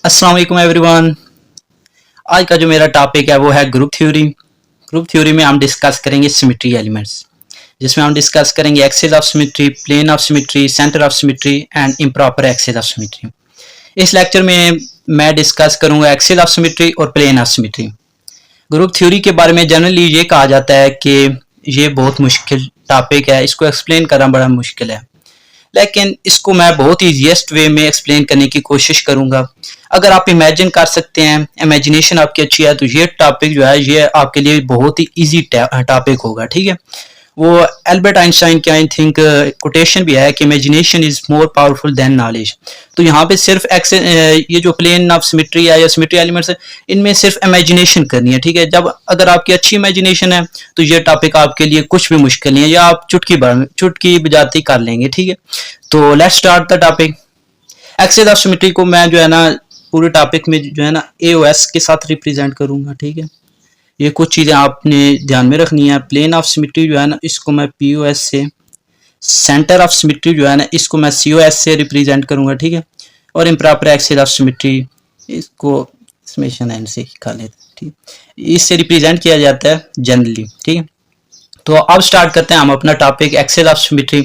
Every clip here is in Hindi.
अस्सलाम वालेकुम एवरीवन। आज का जो मेरा टॉपिक है वो है ग्रुप थ्योरी। ग्रुप थ्योरी में हम डिस्कस करेंगे सिमेट्री एलिमेंट्स, जिसमें हम डिस्कस करेंगे axes of symmetry, plane of symmetry, centre of symmetry and improper axes of symmetry. इस लेक्चर में मैं डिस्कस करूंगा एक्सेस ऑफ सिमेट्री और plane of symmetry. Group theory के बारे में जनरली ये कहा जाता है कि ये बहुत मुश्किल टॉपिक है, इसको एक्सप्लेन करना बड़ा मुश्किल है, लेकिन इसको मैं बहुत ईजीएस्ट वे में एक्सप्लेन करने की कोशिश करूंगा। अगर आप इमेजिन कर सकते हैं, इमेजिनेशन आपकी अच्छी है, तो ये टॉपिक जो है ये आपके लिए बहुत ही इजी टॉपिक होगा। ठीक है, वो एल्बर्ट आइंस्टाइन की आई थिंक कोटेशन भी है कि imagination is more powerful than knowledge. तो यहाँ पे सिर्फ ये जो प्लेन ऑफ सिमेट्री है या सिमेट्री एलिमेंट्स है, इनमें सिर्फ इमेजिनेशन करनी है। ठीक है, जब अगर आपकी अच्छी इमेजिनेशन है तो ये टॉपिक आपके लिए कुछ भी मुश्किल नहीं है, या आप चुटकी बजाती कर लेंगे। ठीक है, तो let's start the topic. Axes of symmetry को मैं जो है ना पूरे टॉपिक में जो है ना AOS के साथ रिप्रेजेंट करूंगा। ठीक है, ये कुछ चीज़ें आपने ध्यान में रखनी है। प्लेन ऑफ सिमेट्री जो है ना इसको मैं POS से, सेंटर ऑफ सिमेट्री जो है ना इसको मैं COS से रिप्रेजेंट करूंगा। ठीक है, और इम्प्रॉपर एक्सेस ऑफ सिमेट्री इसको समेशन एन से खा लेते हैं। ठीक, इससे रिप्रेजेंट किया जाता है जनरली। ठीक है, तो अब स्टार्ट करते हैं हम अपना topic axes of symmetry.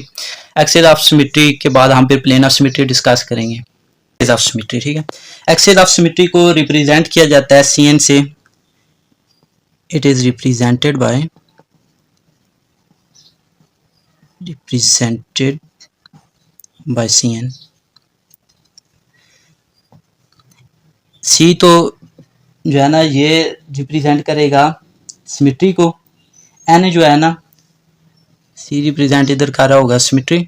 Axes of symmetry के बाद हम फिर प्लेन ऑफ सिमेट्री डिस्कस करेंगे। एक्सेस ऑफ सिमेट्री, ठीक है, एक्सेस ऑफ सिमेट्री को रिप्रेजेंट किया जाता है CN से। It is represented by CN। C तो जो है ना ये रिप्रेजेंट करेगा सिमेट्री को। N जो है ना C रिप्रेजेंट इधर कर रहा होगा सिमेट्री,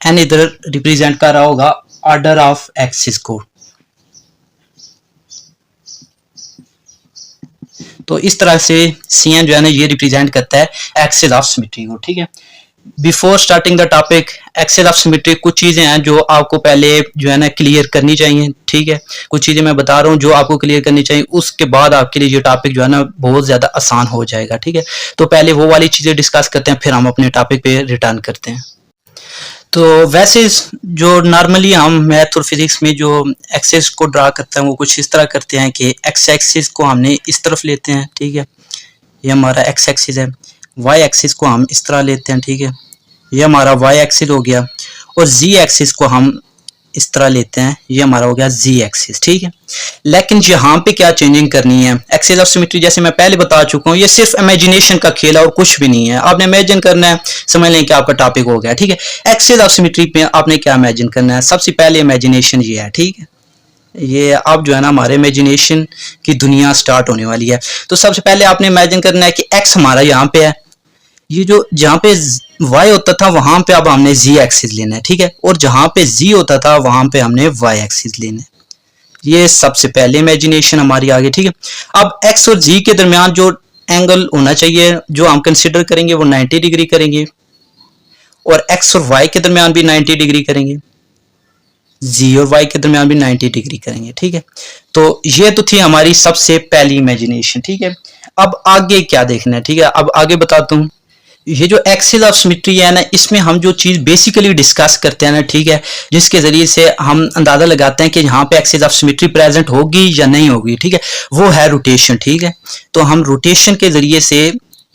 N इधर रिप्रेजेंट कर रहा होगा ऑर्डर ऑफ एक्सिस को। तो इस तरह से CN जो है ना ये रिप्रेजेंट करता है एक्सेस ऑफ सिमेट्री को। ठीक है, before starting the topic axes of symmetry कुछ चीज़ें हैं जो आपको पहले जो है ना क्लियर करनी चाहिए। ठीक है, कुछ चीज़ें मैं बता रहा हूँ जो आपको क्लियर करनी चाहिए, उसके बाद आपके लिए ये टॉपिक जो है ना बहुत ज़्यादा आसान हो जाएगा। ठीक है, तो पहले वो वाली चीज़ें डिस्कस करते हैं, फिर हम अपने टॉपिक पे रिटर्न करते हैं। तो वैसे जो नॉर्मली हम मैथ और फिजिक्स में जो एक्सेस को ड्रा करते हैं वो कुछ इस तरह करते हैं कि एक्स एक्सिस को हमने इस तरफ लेते हैं। ठीक है, ये हमारा एक्स एक्सिस है। वाई एक्सिस को हम इस तरह लेते हैं। ठीक है, ये हमारा वाई एक्सिस हो गया, और जी एक्सिस को हम इस तरह लेते हैं, ये हमारा हो गया जी एक्सिस। ठीक है, लेकिन यहाँ पे क्या चेंजिंग करनी है, एक्सेस ऑफ सिमेट्री जैसे मैं पहले बता चुका हूँ ये सिर्फ इमेजिनेशन का खेल है और कुछ भी नहीं है। आपने इमेजिन करना है, समझ लें कि आपका टॉपिक हो गया। ठीक है, एक्सेस ऑफ सिमेट्री पे आपने क्या इमेजिन करना है, सबसे पहले इमेजिनेशन ये है। ठीक है, ये अब जो है ना हमारे इमेजिनेशन की दुनिया स्टार्ट होने वाली है। तो सबसे पहले आपने इमेजिन करना है कि एक्स हमारा यहाँ पे है, ये जो जहाँ पे y होता था वहां पे अब हमने z एक्सिस लेना है। ठीक है, और जहां पे z होता था वहां पे हमने y एक्सिस लेना है। ये सबसे पहले इमेजिनेशन हमारी आगे। ठीक है, अब x और z के दरमियान जो एंगल होना चाहिए जो हम कंसिडर करेंगे वो 90 डिग्री करेंगे, और x और y के दरमियान भी 90 डिग्री करेंगे, z और y के दरमियान भी 90 डिग्री करेंगे। ठीक है, तो ये तो थी हमारी सबसे पहली इमेजिनेशन। ठीक है, अब आगे क्या देखना है। ठीक है, अब आगे बताता हूँ। ये जो एक्सेस ऑफ सिमेट्री है ना इसमें हम जो चीज़ बेसिकली डिस्कस करते हैं ना, ठीक है, जिसके ज़रिए से हम अंदाज़ा लगाते हैं कि यहाँ पे एक्सेस ऑफ सिमेट्री प्रेजेंट होगी या नहीं होगी। ठीक है, वो है रोटेशन। ठीक है, तो हम रोटेशन के ज़रिए से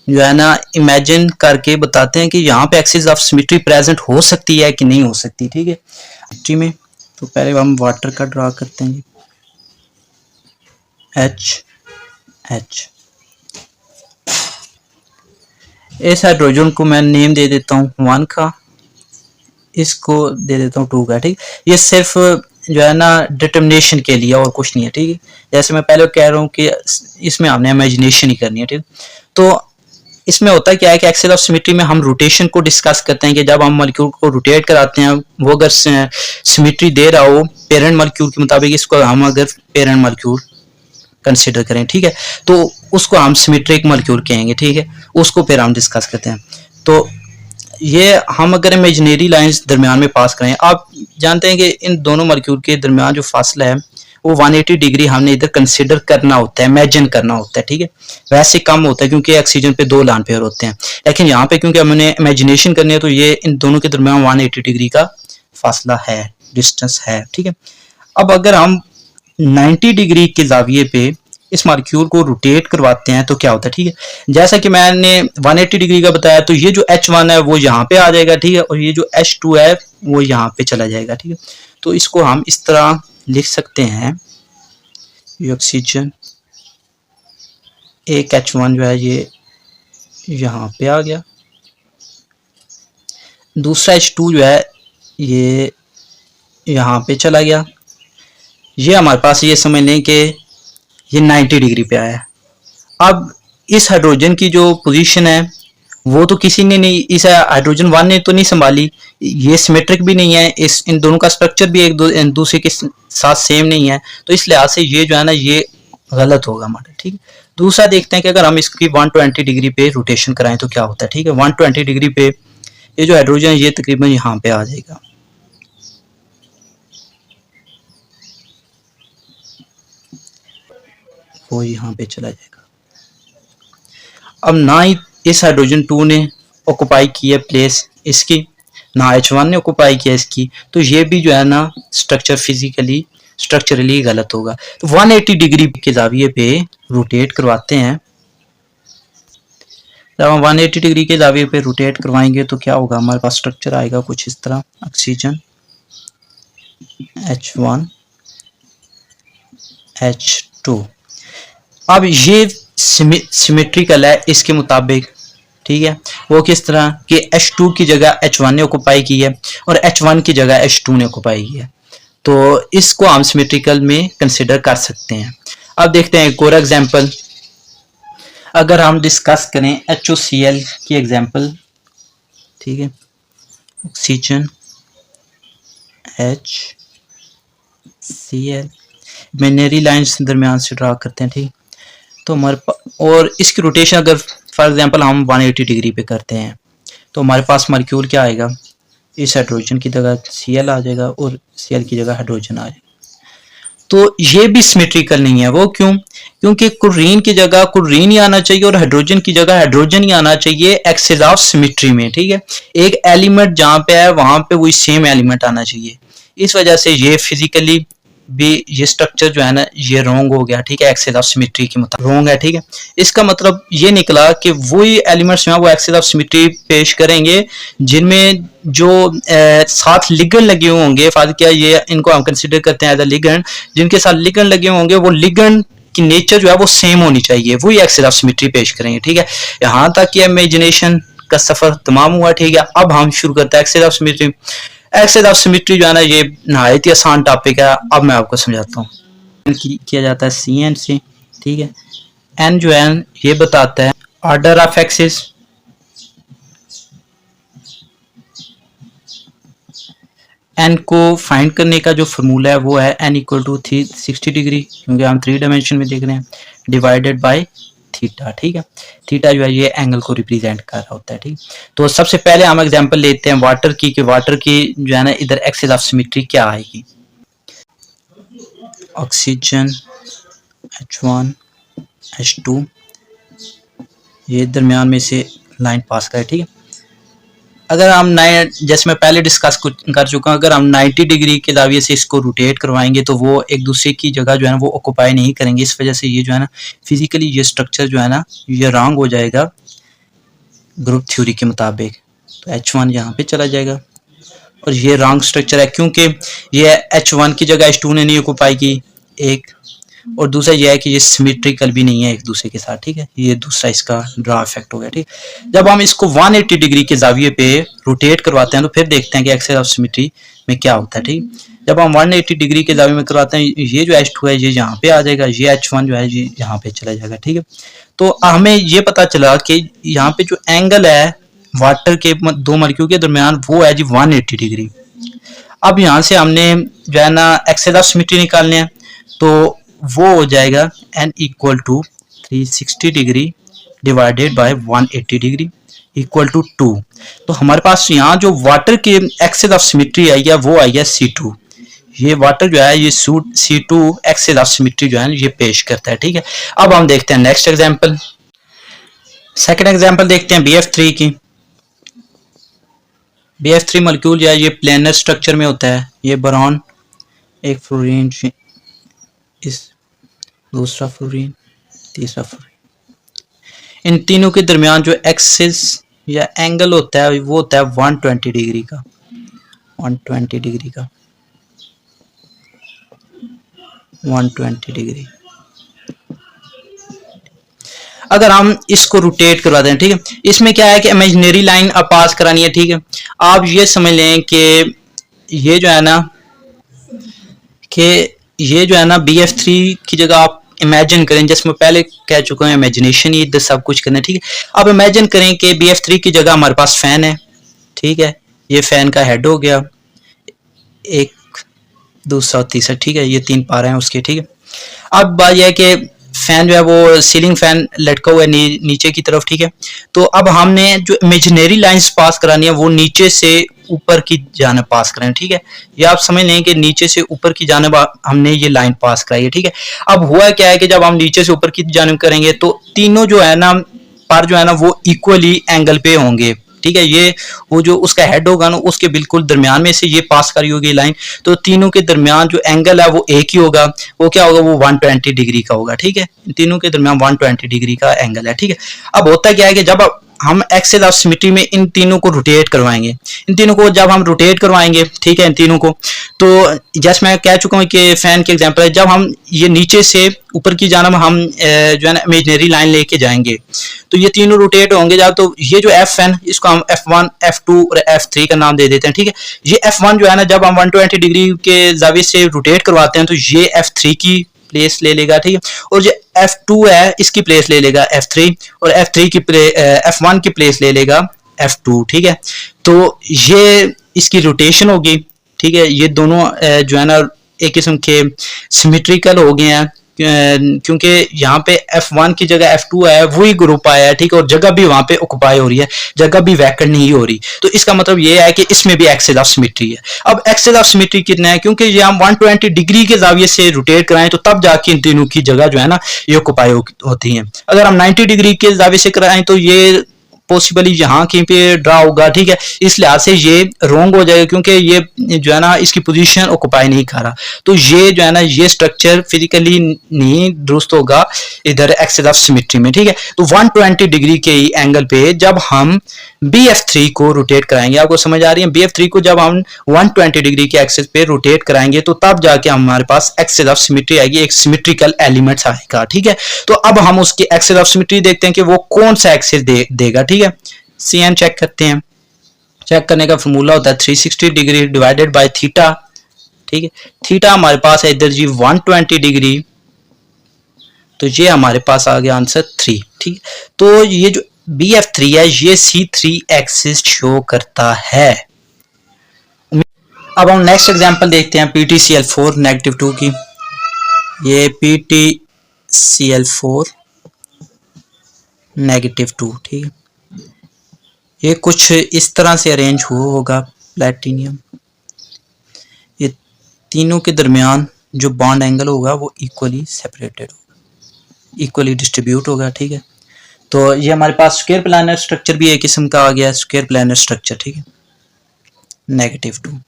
जो है ना इमेजिन करके बताते हैं कि यहाँ पे एक्सेस ऑफ सिमेट्री प्रेजेंट हो सकती है कि नहीं हो सकती। ठीक है, सिमेट्री में तो पहले हम वाटर का ड्रा करते हैं, H। इस हाइड्रोजन को मैं नेम दे देता हूँ 1 का, इसको दे देता हूँ 2 का। ठीक, ये सिर्फ जो है ना डिटर्मिनेशन के लिए और कुछ नहीं है। ठीक है, जैसे मैं पहले कह रहा हूँ कि इसमें हमने इमेजिनेशन ही करनी है। ठीक, तो इसमें होता क्या है कि एक्सेस ऑफ सिमेट्री में हम रोटेशन को डिस्कस करते हैं कि जब हम मॉलिक्यूल को रोटेट कराते हैं, वो अगर सिमेट्री दे रहा हो पेरेंट मॉलिक्यूल के मुताबिक, इसको हम अगर पेरेंट मॉलिक्यूल कंसिडर करें, ठीक है, तो उसको हम सिमेट्रिक मॉलिक्यूल कहेंगे। ठीक है, उसको फिर हम डिस्कस करते हैं। तो ये हम अगर इमेजिनरी लाइंस दरमियान में पास करें, आप जानते हैं कि इन दोनों मॉलिक्यूल के दरमियान जो फासला है वो 180 डिग्री हमने इधर कंसिडर करना होता है, इमेजिन करना होता है। ठीक है, वैसे कम होता है क्योंकि ऑक्सीजन पे 2 लॉन पेयर होते हैं, लेकिन यहाँ पे क्योंकि हमने इमेजिनेशन करनी है तो ये इन दोनों के दरमियान 180 डिग्री का फासला है, डिस्टेंस है। ठीक है, अब अगर हम 90 डिग्री के जाविये पे इस मॉलिक्यूल को रोटेट करवाते हैं तो क्या होता है, ठीक है। जैसा कि मैंने 180 डिग्री का बताया, तो ये जो H1 है वो यहाँ पे आ जाएगा, ठीक है, और ये जो H2 है वो यहाँ पे चला जाएगा, ठीक है। तो इसको हम इस तरह लिख सकते हैं, ये ऑक्सीजन, एक H1 जो है ये यहाँ पे आ गया, दूसरा H2 जो है ये यहाँ पे चला गया। ये हमारे पास ये समझ लें कि ये 90 डिग्री पे आया। अब इस हाइड्रोजन की जो पोजीशन है वो तो किसी ने नहीं, इस हाइड्रोजन 1 ने तो नहीं संभाली, ये सिमेट्रिक भी नहीं है, इस इन दोनों का स्ट्रक्चर भी एक दूसरे के साथ सेम नहीं है, तो इस लिहाज से ये जो है ना ये गलत होगा हमारा, ठीक है। दूसरा देखते हैं कि अगर हम इसकी 120 डिग्री पे रोटेशन कराएं तो क्या होता है, ठीक है। 120 डिग्री पे ये जो हाइड्रोजन ये तकरीबन यहाँ पे आ जाएगा, वो यहाँ पे चला जाएगा। अब ना ही इस हाइड्रोजन 2 ने ऑक्युपाई की है प्लेस इसकी, ना H1 ने ऑक्युपाई किया इसकी, तो ये भी जो है ना स्ट्रक्चरली गलत होगा। तो 180 डिग्री के जाविये पे रोटेट करवाते हैं। जब हम 180 डिग्री के जाविये पे रोटेट करवाएंगे तो क्या होगा, हमारे पास स्ट्रक्चर आएगा कुछ इस तरह, ऑक्सीजन H1 H2। अब ये सिमेट्रिकल है इसके मुताबिक, ठीक है। वो किस तरह कि H2 की जगह H1 ने ऑक्युपाई की है और H1 की जगह H2 ने ऑक्युपाई की है, तो इसको हम सिमेट्रिकल में कंसिडर कर सकते हैं। अब देखते हैं एक और एग्जांपल, अगर हम डिस्कस करें HOCl की एग्जांपल, ठीक है, ऑक्सीजन HCl, बिनरी लाइंस दरमियान से ड्रा करते हैं, ठीक। तो हमारे पास, और इसकी रोटेशन अगर फॉर एग्जांपल हम 180 डिग्री पे करते हैं तो हमारे पास मॉलिक्यूल क्या आएगा, इस हाइड्रोजन की जगह Cl आ जाएगा और Cl की जगह हाइड्रोजन आ जाएगा। तो ये भी सिमेट्रिकल नहीं है। वो क्यों? क्योंकि क्लोरीन की जगह क्लोरीन ही आना चाहिए और हाइड्रोजन की जगह हाइड्रोजन ही आना चाहिए एक्सेस ऑफ सिमेट्री में, ठीक है। एक एलिमेंट जहाँ पे है वहां पे वही सेम एलिमेंट आना चाहिए। इस वजह से ये फिजिकली भी ये स्ट्रक्चर जो है ना ये रॉन्ग हो गया, ठीक है, एक्सेस ऑफ सिमेट्री के मुताबिक रॉन्ग है, ठीक है। इसका मतलब ये निकला कि वही एलिमेंट्स जो है वो एक्सेस ऑफ सिमेट्री पेश करेंगे जिनमें जो साथ लिगेंड लगे हुए होंगे, फायदा क्या ये इनको हम कंसिडर करते हैं एज अ लिगेंड, जिनके साथ लिगेंड लगे होंगे वो लिगेंड की नेचर जो है वो सेम होनी चाहिए, वही एक्सेस ऑफ सिमेट्री पेश करेंगे, ठीक है। यहाँ तक कि इमेजिनेशन का सफर तमाम हुआ, ठीक है। अब हम शुरू करते हैं axes of symmetry. Axes of symmetry जो है ना ये नहायत ही आसान टॉपिक है। अब मैं आपको समझाता हूँ। किया जाता है CN से, ठीक है। N जो है ये बताता है ऑर्डर ऑफ एक्सिस, N को फाइंड करने का जो फार्मूला है वो है N इक्वल टू 360 डिग्री, क्योंकि हम 3 डायमेंशन में देख रहे हैं, डिवाइडेड बाय थीटा, ठीक है। थीटा जो है ये एंगल को रिप्रेजेंट कर रहा होता है, ठीक। तो सबसे पहले हम एग्जांपल लेते हैं वाटर की, कि वाटर की जो है ना इधर एक्सेस ऑफ सिमेट्री क्या आएगी। ऑक्सीजन H1 H2 ये दरमियान में से लाइन पास करे, ठीक है। अगर हम जैसे मैं पहले डिस्कस कर चुका हूँ, अगर हम 90 डिग्री के जाविये से इसको रोटेट करवाएंगे तो वो एक दूसरे की जगह जो है ना वो ऑक्युपाई नहीं करेंगे। इस वजह से ये जो है ना फिजिकली ये स्ट्रक्चर जो है ना ये रॉन्ग हो जाएगा ग्रुप थ्योरी के मुताबिक। तो H1 यहाँ पे चला जाएगा और ये रॉन्ग स्ट्रक्चर है, क्योंकि ये H1 की जगह H2 ने नहीं ऑक्युपाई की एक, और दूसरा यह है कि ये सिमेट्रिकल भी नहीं है एक दूसरे के साथ, ठीक है। ये दूसरा इसका ड्रा इफेक्ट हो गया, ठीक। जब हम इसको 180 डिग्री के जाविये पे रोटेट करवाते हैं तो फिर देखते हैं कि एक्सेस ऑफ सिमेट्री में क्या होता है, ठीक। जब हम 180 डिग्री के जाविये में करवाते हैं ये जो H2 है ये यहाँ पे आ जाएगा, ये H1 जो है ये यहाँ पे चला जाएगा, ठीक है। तो हमें ये पता चला कि यहाँ पे जो एंगल है वाटर के दो मॉलिक्यूल के दरमियान वो है जी 180 डिग्री। अब यहाँ से हमने जो है ना एक्सेस ऑफ सिमेट्री निकालने हैं, तो वो हो जाएगा N equal to 360 degree divided by 180 degree equal to 2। तो हमारे पास यहाँ जो वाटर के एक्सेस ऑफ सिमेट्री आई है वो आई है C2। ये वाटर जो है ये C2 एक्सेस ऑफ सिमेट्री जो है ये पेश करता है, ठीक है। अब हम देखते हैं नेक्स्ट एग्जांपल, सेकंड एग्जांपल देखते हैं BF3 की। BF3 मॉलिक्यूल जो है ये प्लेनर स्ट्रक्चर में होता है, ये बोरॉन एक फ्लोरीन, इस दूसरा फ्लोरीन, तीसरा फ्लोरीन। इन तीनों के दरमियान जो एक्सिस या एंगल होता है वो होता है 120 डिग्री का, 120 डिग्री का, 120 डिग्री। अगर हम इसको रोटेट करवा दें, ठीक है, इसमें क्या है कि इमेजिनरी लाइन अब पास करानी है, ठीक है। आप ये समझ लें कि ये जो है ना BF3 की जगह आप इमेजिन करें, जैसे मैं पहले कह चुका हूँ इमेजिनेशन ही सब कुछ करना है, ठीक है। अब इमेजिन करें कि BF3 की जगह हमारे पास फैन है, ठीक है, ये फैन का हेड हो गया, एक, दूसरा, तीसरा, ठीक है, ये 3 पारे हैं उसके, ठीक है। अब बात यह है कि फैन जो है वो सीलिंग फैन लटका हुआ है नीचे की तरफ, ठीक है। तो अब हमने जो इमेजिनरी लाइंस पास करानी है वो नीचे से ऊपर की जाने पास करें, ठीक है। ये आप समझ लें कि नीचे से ऊपर की जाने हमने ये लाइन पास कराई है, ठीक है। अब हुआ क्या है कि जब हम नीचे से ऊपर की जाने करेंगे तो तीनों जो है ना पर जो है ना वो इक्वली एंगल पे होंगे, ठीक है। ये वो जो उसका हेड होगा ना उसके बिल्कुल दरमियान में से ये पास करी होगी लाइन, तो तीनों के दरमियान जो एंगल है वो एक ही होगा, वो क्या होगा, वो 120 डिग्री का होगा, ठीक है। तीनों के दरमियान 120 डिग्री का एंगल है, ठीक है। अब होता क्या है कि जब हम एक्सेस ऑफ सिमेट्री में इन तीनों को रोटेट करवाएंगे, इन तीनों को जब हम रोटेट करवाएंगे, ठीक है, इन तीनों को, तो जैसे मैं कह चुका हूँ कि फैन के एग्जांपल है, जब हम ये नीचे से ऊपर की जानब हम जो है ना इमेजिनरी लाइन लेके जाएंगे तो ये तीनों रोटेट होंगे जब, तो ये जो एफ एन इसको हम F1, F2 और F3 का नाम दे देते हैं, ठीक है। ये F1 जो है ना जब हम 120 डिग्री के जाविये से रोटेट करवाते हैं तो ये F3 की प्लेस ले लेगा, ठीक है, और जो F2 है इसकी प्लेस ले लेगा F3, और F3 की F1 की प्लेस ले लेगा F2, ठीक है। तो ये इसकी रोटेशन होगी, ठीक है। ये दोनों जो है ना एक किस्म के सिमेट्रिकल हो गए हैं, क्योंकि यहाँ पे F1 की जगह F2 है, वही ग्रुप आया है, ठीक है, और जगह भी वहां पे ऑक्युपाई हो रही है, जगह भी वैकेंट नहीं हो रही। तो इसका मतलब ये है कि इसमें भी एक्सेस ऑफ सिमेट्री है। अब एक्सेस ऑफ सिमेट्री कितना है, क्योंकि ये हम 120 डिग्री के जाविये से रोटेट कराएं तो तब जाके इन तीनों की जगह जो है ना ये ऑक्युपाई होती है। अगर हम 90 डिग्री के जाविये से कराएं तो ये पॉसिबली यहाँ कहीं पे ड्रा होगा, ठीक है। इस लिहाज से ये रॉन्ग हो जाएगा, क्योंकि ये जो है ना इसकी पोजीशन ऑक्युपाई नहीं कर रहा, तो ये जो है ना ये स्ट्रक्चर फिजिकली नहीं दुरुस्त होगा इधर एक्सेस ऑफ सिमेट्री में, ठीक है। तो 120 डिग्री के एंगल पे जब हम BF3 को रोटेट कराएंगे, आपको समझ आ रही है, BF3 को जब हम 120 डिग्री के एक्सेस पे रोटेट कराएंगे तो तब जाके हमारे पास एक्सेस ऑफ सिमेट्री आएगी, एक सिमेट्रिकल एलिमेंट्स आएगा, ठीक है। तो अब हम उसकी एक्सेस ऑफ सिमेट्री देखते हैं कि वो कौन सा एक्सेस देगा, ठीक है। CN चेक करते हैं, चेक करने का फॉर्मूला होता है 360 डिग्री डिवाइडेड बाय थीटा, ठीक है। थीटा हमारे पास है इधर जी 120 डिग्री, तो ये हमारे पास आ गया आंसर 3, ठीक। तो ये जो BF3 है ये C3 एक्सिस शो करता है। अब हम नेक्स्ट एग्जांपल देखते हैं PTCl4 -2 की। ये PTCl4 -2, ठीक है। ये कुछ इस तरह से अरेंज हुआ होगा प्लैटिनियम, ये तीनों के दरमियान जो बॉन्ड एंगल होगा वो इक्वली सेपरेटेड होगा, इक्वली डिस्ट्रीब्यूट होगा, ठीक है। तो ये हमारे पास स्क्वायर प्लानर स्ट्रक्चर भी एक किस्म का आ गया, स्क्वायर प्लानर स्ट्रक्चर, ठीक है, -2।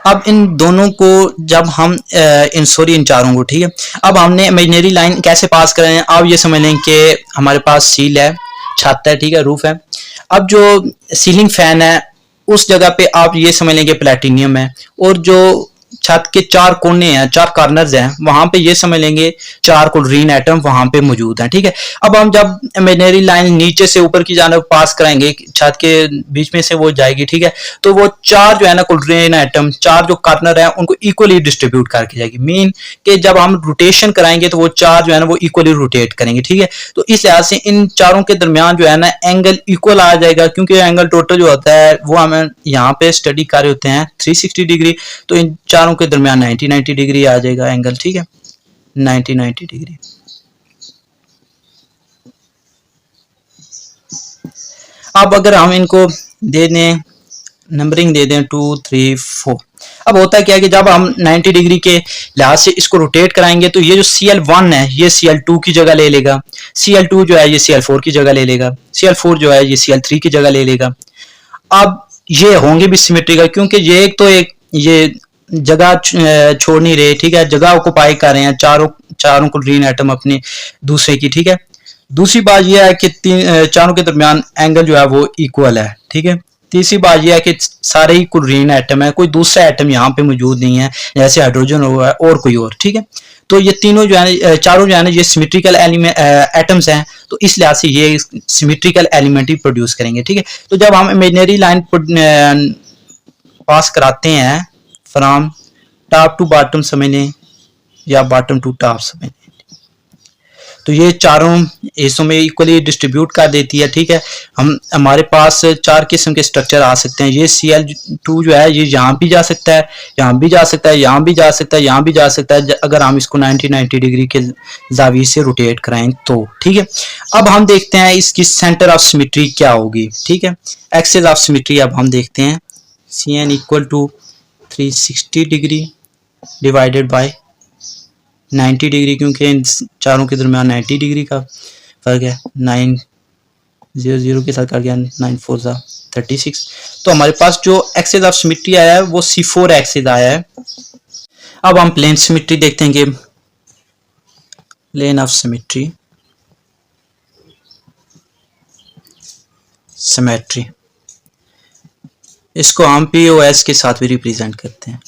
अब इन दोनों को जब हम इन चारों को, ठीक है, अब हमने इमेजिनरी लाइन कैसे पास करें, आप ये समझ लें कि हमारे पास सील है, छत है, ठीक है, रूफ है। अब जो सीलिंग फैन है उस जगह पे आप ये समझ लें कि प्लैटिनियम है, और जो छत के 4 कोने हैं, 4 कॉर्नर्स हैं, वहां पे ये समझ लेंगे 4 क्लोरीन एटम वहां पे मौजूद हैं, ठीक है। अब हम जब इमेजिनरी लाइन नीचे से ऊपर की जाने पास कराएंगे, छत के बीच में से वो जाएगी, ठीक है, तो वो 4 जो है ना क्लोरीन एटम, 4 जो कॉर्नर हैं उनको इक्वली डिस्ट्रीब्यूट करके जाएगी, मीन कि जब हम रोटेशन कराएंगे तो वो 4 जो है ना वो इक्वली रोटेट करेंगे, ठीक है। तो इस लिहाज से इन चारों के दरमियान जो है ना एंगल इक्वल आ जाएगा, क्योंकि एंगल टोटल जो होता है वो हमें यहाँ पे स्टडी कर रहे होते हैं 360 डिग्री, तो इन चारों के दरमियान 90 डिग्री आ जाएगा एंगल, ठीक है, 90 डिग्री। अब अगर हम इनको दे दें, नंबरिंग दे दें 2 3 4, अब होता है क्या कि जब हम 90 डिग्री के लिहाज से इसको रोटेट कराएंगे तो ये जो Cl1 है ये Cl2 की जगह ले लेगा, Cl2 जो है ये Cl4 की जगह ले लेगा, Cl4 जो है ये Cl3 की जगह ले लेगा। अब ये होंगे भी सिमेट्रिकल, क्योंकि ये एक तो एक ये जगह छोड़ नहीं रहे, ठीक है, जगह ऑक्युपाई कर रहे हैं चारों क्लोरीन एटम अपने दूसरे की, ठीक है। दूसरी बात यह है कि चारों के दरमियान एंगल जो है वो इक्वल है, ठीक है। तीसरी बात यह है कि सारे ही क्लोरीन एटम है, कोई दूसरा एटम यहाँ पे मौजूद नहीं है जैसे हाइड्रोजन हुआ और कोई और, ठीक है। तो ये तीनों जो है चारों जो है ना ये सिमेट्रिकल एटम्स हैं, तो इस लिहाज से ये सिमेट्रिकल एलिमेंट ही प्रोड्यूस करेंगे, ठीक है। तो जब हम इमेजिनरी लाइन पास कराते हैं फ्रॉम टॉप टू बॉटम समझ लें या बॉटम टू टॉप समझ लें, तो ये चारों हिस्सों में इक्वली डिस्ट्रीब्यूट कर देती है, ठीक है। हमारे पास चार किस्म के स्ट्रक्चर आ सकते हैं। ये Cl2 जो है ये यहाँ भी जा सकता है, यहाँ भी जा सकता है, यहाँ भी जा सकता है, यहाँ भी जा सकता है, अगर हम इसको 90 डिग्री के जाविये से रोटेट कराएं तो, ठीक है। अब हम देखते हैं इसकी सेंटर ऑफ सिमेट्री क्या होगी, ठीक है। एक्सिस ऑफ सिमेट्री अब हम देखते हैं Cn equal to 360 degree divided by 90 degree, क्योंकि इन चारों के दरमियान 90 डिग्री का फर्क है। 900 के साथ कर गया 9 4 36। तो हमारे पास जो एक्सिस ऑफ सिमेट्री आया है वो C4 एक्सिस आया है। अब हम प्लेन सिमेट्री देखते हैं कि प्लेन ऑफ सिमेट्री सिमेट्री इसको हम POS के साथ भी रिप्रेजेंट करते हैं।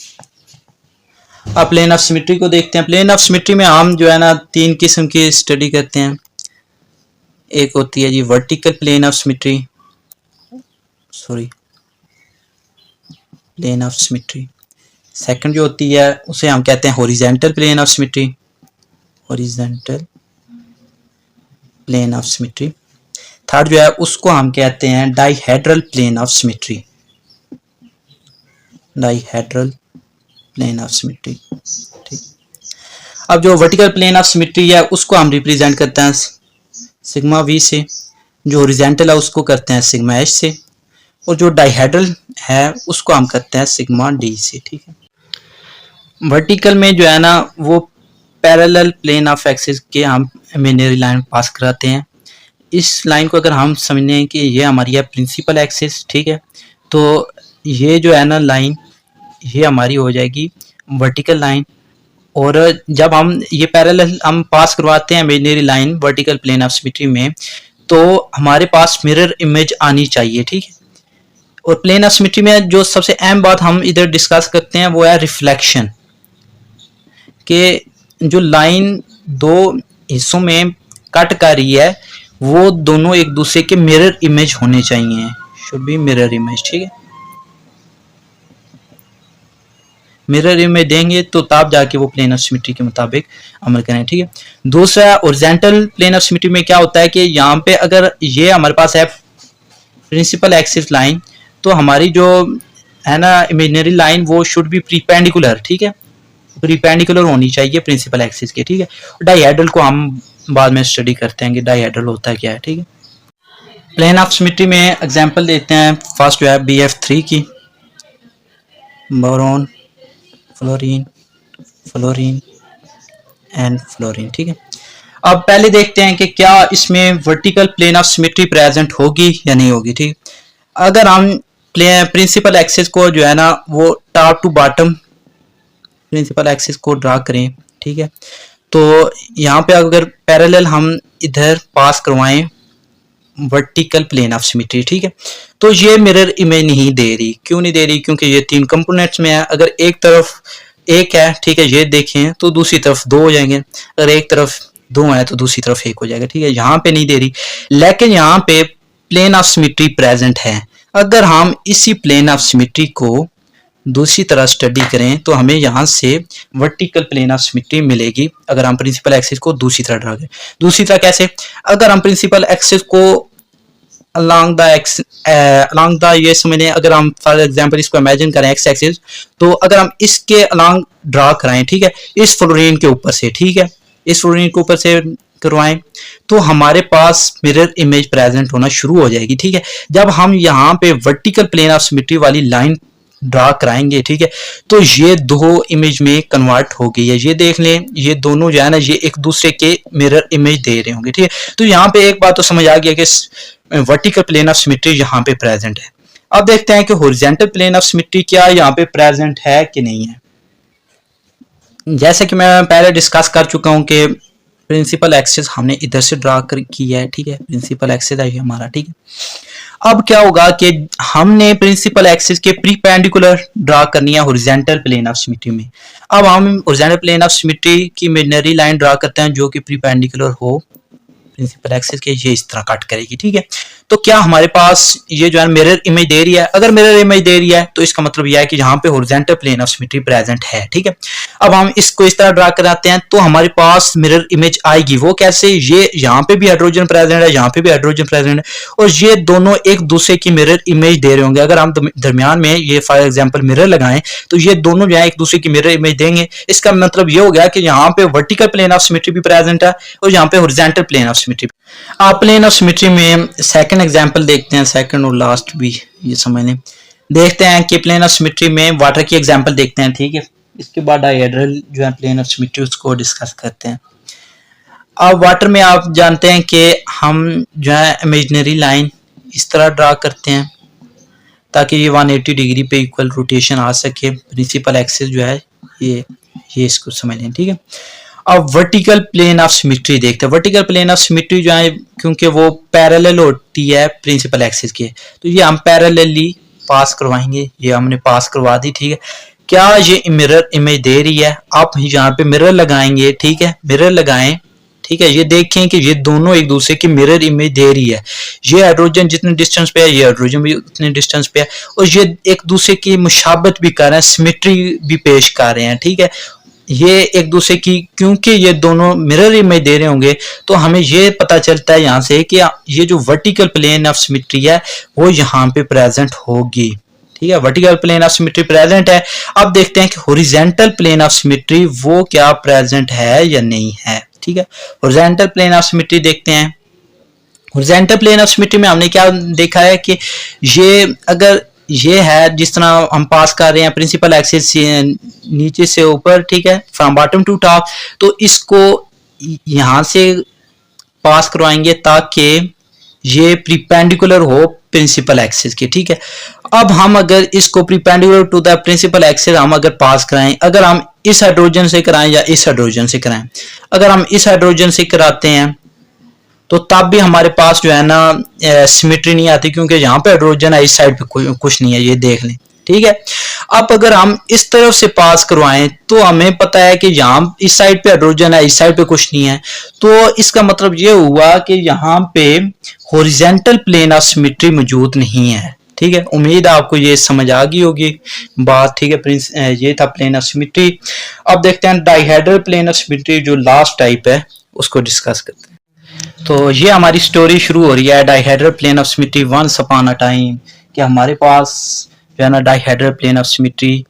अब प्लेन ऑफ सिमेट्री को देखते हैं। प्लेन ऑफ सिमेट्री में हम जो है ना तीन किस्म की स्टडी करते हैं। एक होती है जी vertical plane of symmetry, plane of symmetry. Second जो होती है उसे हम कहते हैं horizontal plane of symmetry, horizontal plane of symmetry. Third जो है उसको हम कहते हैं dihedral plane of symmetry, dihedral plane of symmetry, ठीक। अब जो वर्टिकल प्लेन ऑफ सिमेट्री है उसको हम रिप्रेजेंट करते हैं सिग्मा V से, जो हॉरिजॉन्टल है उसको करते हैं सिग्मा H से, और जो डाइहेड्रल है उसको हम करते हैं सिग्मा D से, ठीक है। वर्टिकल में जो है ना वो पैरेलल प्लेन ऑफ एक्सिस के हम इमेजिनरी लाइन पास कराते हैं। इस लाइन को अगर हम समझें कि ये हमारी है प्रिंसिपल एक्सिस, ठीक है, तो ये जो है ना लाइन ये हमारी हो जाएगी वर्टिकल लाइन। और जब हम ये पैरेलल हम पास करवाते हैं imaginary line vertical plane of symmetry में, तो हमारे पास मिरर इमेज आनी चाहिए, ठीक है। और प्लेन ऑफ सिमेट्री में जो सबसे अहम बात हम इधर डिस्कस करते हैं वो है रिफ्लेक्शन, कि जो लाइन दो हिस्सों में कट कर रही है वो दोनों एक दूसरे के मिरर इमेज होने चाहिए, शुड बी मिरर इमेज, ठीक है। मिरर इमेज देंगे तो तब जाके वो प्लेन ऑफ सिमेट्री के मुताबिक अमल करें, ठीक है। दूसरा हॉरिजॉन्टल प्लेन ऑफ सिमेट्री में क्या होता है कि यहाँ पे अगर ये हमारे पास है प्रिंसिपल एक्सिस लाइन, तो हमारी जो है ना इमेजिनरी लाइन वो शुड बी प्रीपेंडिकुलर, ठीक है, प्रीपेंडिकुलर होनी चाहिए प्रिंसिपल एक्सिस के, ठीक है। डाइहेड्रल को हम बाद में स्टडी करते हैं कि डाइहेड्रल होता है क्या है, ठीक है। प्लेन ऑफ सिमेट्री में एग्जांपल देते हैं। फर्स्ट जो है BF3 की, boron fluorine fluorine and fluorine, ठीक है। अब पहले देखते हैं कि क्या इसमें vertical plane of symmetry present होगी या नहीं होगी, ठीक। अगर हम प्रिंसिपल एक्सिस को जो है ना वो top to bottom principal axis को ड्रा करें, ठीक है, तो यहाँ पे अगर पैरेलल हम इधर पास करवाएं वर्टिकल प्लेन ऑफ सिमेट्री, ठीक है, तो ये मिरर इमेज नहीं दे रही। क्यों नहीं दे रही? क्योंकि ये तीन कंपोनेंट्स में है। अगर एक तरफ एक है, ठीक है, ये देखें तो दूसरी तरफ दो हो जाएंगे, अगर एक तरफ दो है तो दूसरी तरफ एक हो जाएगा, ठीक है। यहाँ पे नहीं दे रही, लेकिन यहाँ पे प्लेन ऑफ सिमेट्री प्रेजेंट है। अगर हम इसी प्लेन ऑफ सिमेट्री को दूसरी तरह स्टडी करें तो हमें यहाँ से वर्टिकल प्लेन ऑफ सिमेट्री मिलेगी अगर हम प्रिंसिपल एक्सिस को दूसरी तरह ड्रा करें। दूसरी तरह कैसे? अगर हम प्रिंसिपल एक्सिस को along the ये समझें, अगर हम फॉर एग्जांपल इसको इमेजिन करें एक्स एक्सिस, तो अगर हम इसके along ड्रा कराएं, ठीक है, इस फ्लोरीन के ऊपर से, ठीक है, इस फ्लोरीन के ऊपर से करवाएं तो हमारे पास मिरर इमेज प्रेजेंट होना शुरू हो जाएगी, ठीक है। जब हम यहाँ पे वर्टिकल प्लेन ऑफ सिमेट्री वाली लाइन ड्रा कराएंगे, ठीक है, तो ये दो इमेज में कन्वर्ट हो गई है। ये देख लें, ये दोनों जो है ना ये एक दूसरे के मिरर इमेज दे रहे होंगे, ठीक है। तो यहाँ पे एक बात तो समझ आ गया कि वर्टिकल प्लेन ऑफ सिमेट्री यहाँ पे प्रेजेंट है। अब देखते हैं कि हॉरिजॉन्टल प्लेन ऑफ सिमेट्री क्या यहाँ पे प्रेजेंट है कि नहीं है। जैसे कि मैं पहले डिस्कस कर चुका हूं कि प्रिंसिपल एक्सिस हमने इधर से ड्रा कर किया है, ठीक है, प्रिंसिपल एक्सिस है ये हमारा, ठीक है। अब क्या होगा कि हमने प्रिंसिपल एक्सिस के प्रीपेंडिकुलर ड्रा करनी है हॉरिजॉन्टल प्लेन ऑफ सिमेट्री में। अब हम हॉरिजॉन्टल प्लेन ऑफ सिमेट्री की इमेजिनरी लाइन ड्रा करते हैं जो कि प्रीपेंडिकुलर हो प्रिंसिपल एक्सिस के, ये इस तरह कट करेगी, ठीक है। तो क्या हमारे पास ये जो है मिरर इमेज दे रही है? अगर मिरर इमेज दे रही है तो इसका मतलब यह है कि यहाँ पे horizontal plane of symmetry present है, ठीक है। अब हम इसको इस तरह ड्रा कराते हैं तो हमारे पास मिरर इमेज आएगी। वो कैसे? ये यहाँ पे भी हाइड्रोजन प्रेजेंट है, यहाँ पे भी हाइड्रोजन प्रेजेंट है, और ये दोनों एक दूसरे की मिरर इमेज दे रहे होंगे। अगर हम दरमियान में ये फॉर एग्जाम्पल मिरर लगाएं तो ये दोनों जो है एक दूसरे की मिरर इमेज देंगे। इसका मतलब ये हो गया कि यहाँ पे वर्टिकल प्लेन ऑफ सिमेट्री भी प्रेजेंट है और यहाँ पे हॉरिजॉन्टल प्लेन ऑफ सिमेट्री। आप प्लेन ऑफ सिमेट्री में सेकंड एग्जांपल देखते हैं, सेकंड और लास्ट भी ये समझ लें। देखते हैं कि प्लेन ऑफ सिमेट्री में वाटर की एग्जांपल देखते हैं, ठीक है। इसके बाद डायहेड्रल जो है प्लेन ऑफ सिमेट्री उसको डिस्कस करते हैं। अब वाटर में आप जानते हैं कि हम जो है इमेजिनरी लाइन इस तरह ड्रा करते हैं ताकि ये 180 डिग्री पे इक्वल रोटेशन आ सके। प्रिंसिपल एक्सिस जो है ये इसको समझ लें, ठीक है। अब वर्टिकल प्लेन ऑफ सिमेट्री देखते हैं। वर्टिकल प्लेन ऑफ सिमेट्री जो है क्योंकि वो पैरेलल होती है प्रिंसिपल एक्सिस के, तो ये हम पैरेलली पास करवाएंगे। ये हमने पास करवा दी, ठीक है। क्या ये मिरर इमेज दे रही है? आप यहाँ पे मिरर लगाएंगे, ठीक है, मिरर लगाएं, ठीक है। ये देखें कि ये दोनों एक दूसरे की मिरर इमेज दे रही है। ये हाइड्रोजन जितने डिस्टेंस पे है, ये हाइड्रोजन भी उतने डिस्टेंस पे है, और ये एक दूसरे की मुशाबत भी कर रहे हैं, सिमेट्री भी पेश कर रहे हैं, ठीक है। ये एक दूसरे की, क्योंकि ये दोनों मिरर इमेज दे रहे होंगे तो हमें ये पता चलता है यहाँ से कि ये जो वर्टिकल प्लेन ऑफ सिमेट्री है वो यहाँ पे प्रेजेंट होगी, ठीक है। Vertical plane of symmetry present है। अब देखते हैं कि हॉरिजॉन्टल प्लेन ऑफ सिमेट्री वो क्या प्रेजेंट है या नहीं है, ठीक है। हॉरिजॉन्टल प्लेन ऑफ सिमेट्री देखते हैं। हॉरिजॉन्टल प्लेन ऑफ सिमेट्री में हमने क्या देखा है कि ये अगर ये है जिस तरह हम पास कर रहे हैं प्रिंसिपल एक्सिस नीचे से ऊपर, ठीक है, फ्रॉम बॉटम टू टॉप, तो इसको यहां से पास करवाएंगे ताकि ये प्रीपेंडिकुलर हो प्रिंसिपल एक्सिस के, ठीक है। अब हम अगर इसको प्रीपेंडिकुलर टू द प्रिंसिपल एक्सिस हम अगर पास कराएं, अगर हम इस हाइड्रोजन से कराएं या इस हाइड्रोजन से कराएं, अगर हम इस हाइड्रोजन से कराते हैं तो तब भी हमारे पास जो है ना सिमेट्री नहीं आती, क्योंकि यहाँ पे हाइड्रोजन है, इस साइड पे कुछ नहीं है, ये देख लें, ठीक है। अब अगर हम इस तरफ से पास करवाएं तो हमें पता है कि यहाँ इस साइड पे हाइड्रोजन है, इस साइड पे कुछ नहीं है, तो इसका मतलब ये हुआ कि यहाँ पे हॉरिजॉन्टल प्लेन ऑफ सिमेट्री मौजूद नहीं है, ठीक है। उम्मीद है आपको ये समझ आ गई होगी बात, ठीक है। प्रिंस ये था प्लेन ऑफ सिमेट्री। अब देखते हैं डायहेड्रल प्लेन ऑफ सिमेट्री जो लास्ट टाइप है उसको डिस्कस करते हैं। तो ये हमारी स्टोरी शुरू हो रही है dihedral plane of symmetry once upon a time, कि हमारे पास जो है ना डायहेड्रल प्लेन ऑफ सिमेट्री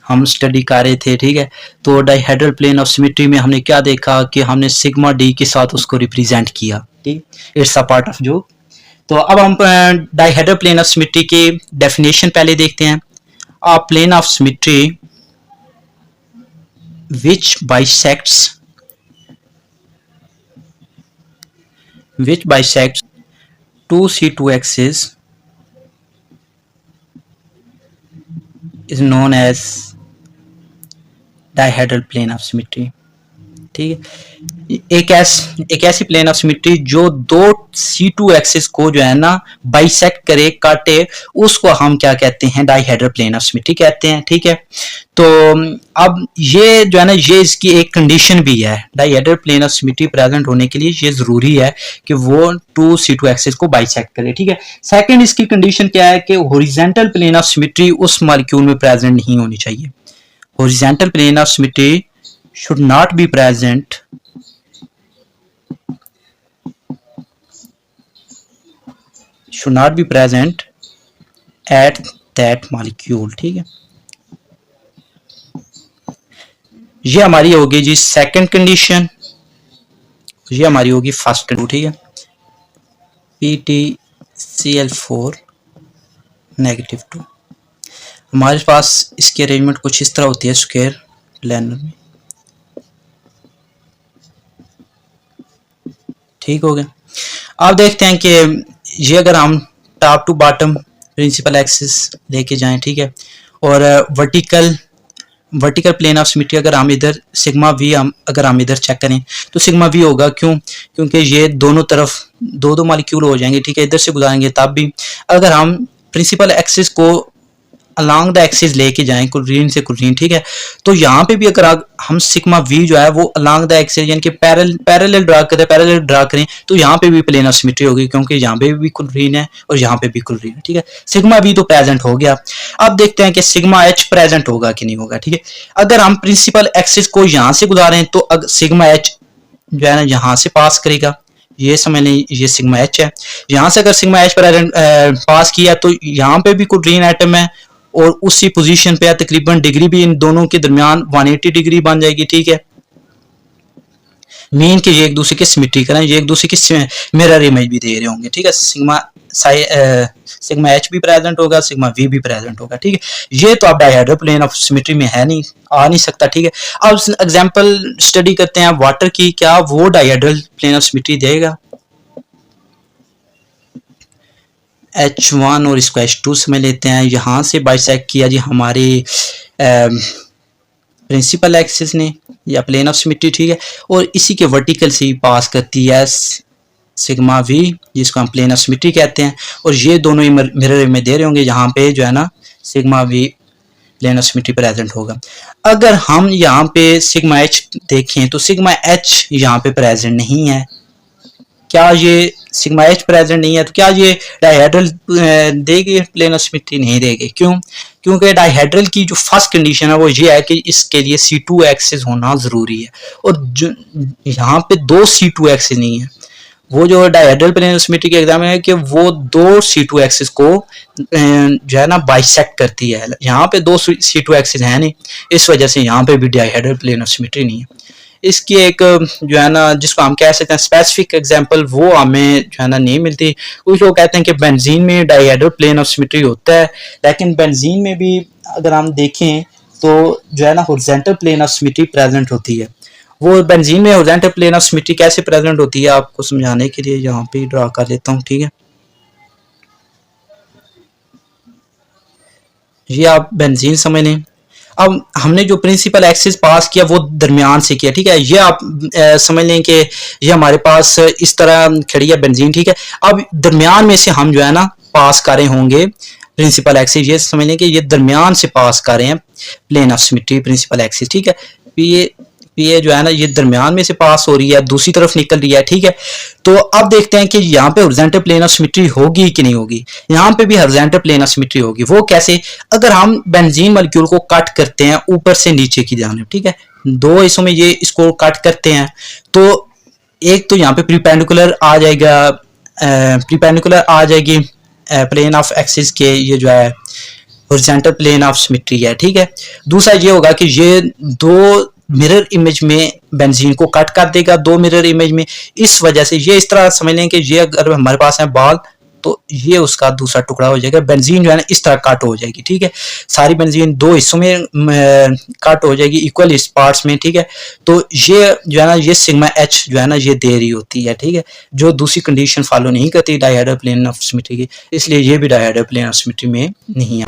हम स्टडी कर रहे थे, ठीक है। तो डायहेड्रल प्लेन ऑफ सिमेट्री में हमने क्या देखा कि हमने सिग्मा डी के साथ उसको रिप्रेजेंट किया, ठीक, इट्स अ पार्ट ऑफ जो। तो अब हम डायहेड्रल प्लेन ऑफ सिमेट्री की डेफिनेशन पहले देखते हैं। A plane of symmetry which bisects two C2 axes is known as dihedral plane of symmetry, ठीक है। एक ऐसी प्लेन ऑफ सिमेट्री जो दो C2 एक्सिस को जो है ना बाइसेक्ट करे, काटे, उसको हम क्या कहते हैं? डायहेड्रल प्लेन ऑफ सिमेट्री कहते हैं, ठीक है। तो अब ये जो है ना ये इसकी एक कंडीशन भी है, dihedral plane of symmetry present होने के लिए ये जरूरी है कि वो 2 C2 एक्सिस को बाइसेक्ट करे, ठीक है। सेकंड इसकी कंडीशन क्या है कि हॉरिजॉन्टल प्लेन ऑफ सिमेट्री उस मॉलिक्यूल में प्रेजेंट नहीं होनी चाहिए। Horizontal plane of symmetry should not be present at that molecule, ठीक है। ये हमारी होगी जी सेकंड कंडीशन, ये हमारी होगी फर्स्ट कंडीशन, ठीक है। PtCl4 -2। हमारे पास इसकी अरेंजमेंट कुछ इस तरह होती है स्क्वायर प्लेनर में, ठीक हो गया। अब देखते हैं कि ये अगर हम top to bottom principal axis लेके जाएं, ठीक है, और वर्टिकल प्लेन ऑफ सिमेट्री अगर हम इधर सिग्मा वी अगर हम इधर चेक करें तो सिग्मा वी होगा, क्यों? क्योंकि ये दोनों तरफ दो दो मालिक्यूल हो जाएंगे, ठीक है, इधर से गुजारेंगे तब भी। अगर हम प्रिंसिपल एक्सिस को अलॉन्ग द एक्सिस लेके जाएं कुलीन से कुलीन, ठीक है, तो यहाँ पे भी अगर हम सिग्मा वी जो है वो अलॉन्ग द एक्सिस यानी कि पैरेलल ड्रा करें तो यहाँ पे भी प्लेन ऑफ सिमेट्री होगी, क्योंकि यहाँ पे भी कुलीन है और यहाँ पे भी कुलीन है, ठीक है। सिग्मा वी तो प्रेजेंट हो गया। अब देखते हैं कि सिग्मा एच प्रेजेंट होगा कि नहीं होगा, ठीक है। अगर हम प्रिंसिपल एक्सिस को यहाँ से गुजारें तो सिग्मा एच जो है ना यहाँ से पास करेगा, ये समझ लें ये सिग्मा एच है। यहाँ से अगर सिग्मा एच प्रेजेंट पास किया तो यहाँ पे भी कुलीन एटम है और उसी पोजीशन पे है, तकरीबन डिग्री भी इन दोनों के दरमियान 180 डिग्री बन जाएगी, ठीक है। मीन के ये एक दूसरे के सिमेट्री करें, ये एक दूसरे की मिरर इमेज भी दे रहे होंगे, ठीक है। सिग्मा एच भी प्रेजेंट होगा, सिग्मा वी भी प्रेजेंट होगा, ठीक है। ये तो आप डायहेड्रल प्लेन ऑफ सिमेट्री में है नहीं, आ नहीं सकता, ठीक है। अब एग्जांपल स्टडी करते हैं वाटर की, क्या वो डायहेड्रल प्लेन ऑफ सिमेट्री देगा? H1 और इसको H2 समझ लेते हैं। यहाँ से बाइसेक्ट किया जी हमारे प्रिंसिपल एक्सिस ने या प्लेन ऑफ सिमेट्री, ठीक है, और इसी के वर्टिकल से पास करती है सिग्मा वी, जिसको हम प्लेन ऑफ सिमेट्री कहते हैं, और ये दोनों ही मिरर में दे रहे होंगे, यहाँ पे जो है ना sigma V plane of symmetry present होगा। अगर हम यहाँ पे सिग्मा एच देखें तो सिग्मा एच यहाँ पे प्रेजेंट नहीं है। क्या ये सिग्मा एच प्रेजेंट नहीं है तो क्या ये डायहेड्रल देगी प्लेन ऑफ सिमेट्री? नहीं देगी। क्यों? क्योंकि डायहेड्रल की जो फर्स्ट कंडीशन है वो ये है कि इसके लिए C2 एक्सिस होना जरूरी है, और यहाँ पे दो C2 एक्सिस नहीं है। वो जो डायहेड्रल प्लेन ऑफ सिमेट्री के एग्जाम है कि वो दो C2 एक्सिस को जो है ना बाइसेक्ट करती है, यहाँ पे दो C2 एक्सिस है नहीं, इस वजह से यहाँ पे भी डायहेड्रल प्लेन ऑफ सिमेट्री नहीं है। इसकी एक जो है ना जिसको हम कह सकते हैं स्पेसिफिक एग्जांपल, वो हमें जो है ना नहीं मिलती। कुछ लोग कहते हैं कि बेंजीन में डायहेड्रल प्लेन ऑफ सिमेट्री होता है, लेकिन बेंजीन में भी अगर हम देखें तो जो है ना horizontal plane of symmetry present होती है। वो बेंजीन में हॉरिजॉन्टल प्लेन ऑफ सिमेट्री कैसे प्रेजेंट होती है आपको समझाने के लिए यहाँ पे ड्रा कर लेता हूँ, ठीक है। ये आप बेंजीन समझ लें। अब हमने जो प्रिंसिपल एक्सिस पास किया वो दरमियान से किया, ठीक है। ये आप समझ लें कि ये हमारे पास इस तरह खड़ी है बेंजीन, ठीक है। अब दरमियान में से हम जो है ना पास कर रहे होंगे प्रिंसिपल एक्सिस, ये समझ लें कि ये दरमियान से पास कर रहे हैं plane of symmetry principal axis, ठीक है। ये जो है ना ये दरमियान में से पास हो रही है, दूसरी तरफ निकल रही है, ठीक है। तो अब देखते हैं कि यहाँ पे हॉरिजॉन्टल प्लेन ऑफ सिमेट्री होगी कि नहीं होगी। यहाँ पे भी हॉरिजॉन्टल प्लेन ऑफ सिमेट्री होगी। वो कैसे? अगर हम बेंजीन मॉलिक्यूल को कट करते हैं ऊपर से नीचे की जानिब, ठीक है, दो हिस्सों में ये इसको कट करते हैं, तो एक तो यहाँ पे परपेंडिकुलर आ जाएगा, परपेंडिकुलर आ जाएगी प्लेन ऑफ एक्सिस के, ये जो है हॉरिजॉन्टल प्लेन ऑफ सिमेट्री है, ठीक है। दूसरा ये होगा कि ये दो मिरर इमेज में बेंजीन को कट कर देगा, दो मिरर इमेज में। इस वजह से ये इस तरह समझ लें कि ये अगर हमारे पास है बॉल तो ये उसका दूसरा टुकड़ा हो जाएगा। बेंजीन जो है ना इस तरह कट हो जाएगी, ठीक है। सारी बेंजीन दो हिस्सों में कट हो जाएगी, इक्वल पार्ट्स में, ठीक है। तो ये जो है ना ये सिग्मा एच जो है ना ये दे रही होती है, ठीक है, जो दूसरी कंडीशन फॉलो नहीं करती डायहेड्रल प्लेन ऑफ सिमेट्री की, इसलिए ये भी डायहेड्रल प्लेन ऑफ सिमेट्री में नहीं है।